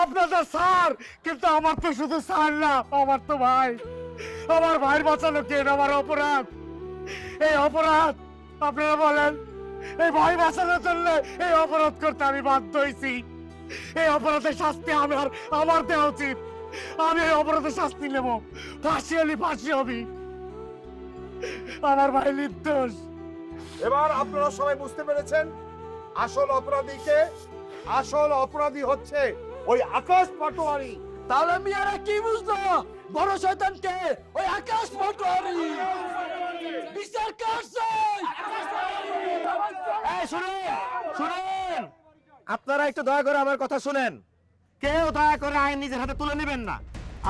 আপনাদের স্যার, কিন্তু আমার তো শুধু স্যার না, আমার তো ভাই। আমার ভাইয়ের বাঁচানো কেন আমার অপরাধ? এই অপরাধ আপনারা বলেন, এই ভাই বাঁচানোর জন্য এই অপরাধ করতে আমি বাধ্য হয়েছি। এই অপরাধের শাস্তি আমার আমার দেওয়া উচিত। আমি এই অপরাধের শাস্তি নেব, ফাঁসি হলি ফাঁসি হবি। আমার ভাই নির্দোষ। এবার আপনারা সবাই বুঝতে পেরেছেন আসল অপরাধীকে। আসল অপরাধী হচ্ছে ওই আকাশ পাটোয়ারি। তাহলে মিয়ারা কি বুঝলো? বড় শয়তান কে? ওই আকাশ পাটোয়ারি। বিচার করছে। এই শুনেন, শুনেন, আপনারা একটু দয়া করে আমার কথা শুনেন। কেউ দয়া করে আইন নিজের হাতে তুলে নেবেন না।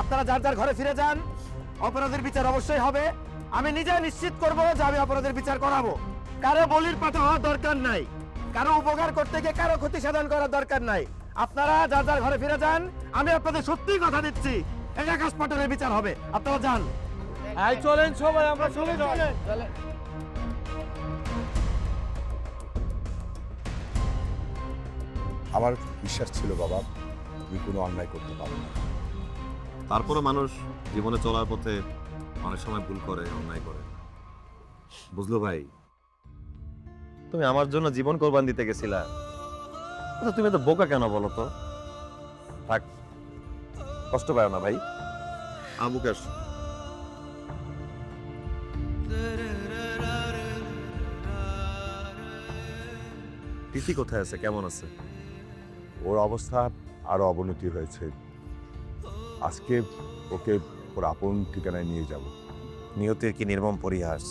আপনারা যার যার ঘরে ফিরে যান। অপরাধের বিচার অবশ্যই হবে। আমি নিজে নিশ্চিত করব যে আমি অপরাধের বিচার করাবো। কারো বলির পাঠা হওয়ার দরকার নাই, কারো উপকার করতে গিয়ে কারো ক্ষতি সাধন করার দরকার নাই। আপনারা যার যার ঘরে ফিরে যান। আমি আপনাদের সত্যিই কথা দিচ্ছি, এই আকাশ পাটনের বিচার হবে। আপনারা যান। এই চলেন সবাই, আমরা চলে যাই। আমার বিশ্বাস ছিল বাবা তুমি কোনো অন্যায় করতে পারো না। তারপরে মানুষ জীবনে চলার পথে অনেক সময় ভুল করে, অন্যায় করে। বুঝলো ভাই? তুমি আমার জন্য জীবন কোরবান দিতে গেছিলা, তো তুমি তো বোকা কেন বলো তো? থাক, কষ্ট পাও না ভাই। আমুকেশ তিথি কোথায় আছে, কেমন আছে? ওর অবস্থা আরো অবনতি হয়েছে। আজকে ওকে ওর আপন ঠিকানায় নিয়ে যাব। নিয়তির কি নির্মম পরিহাস!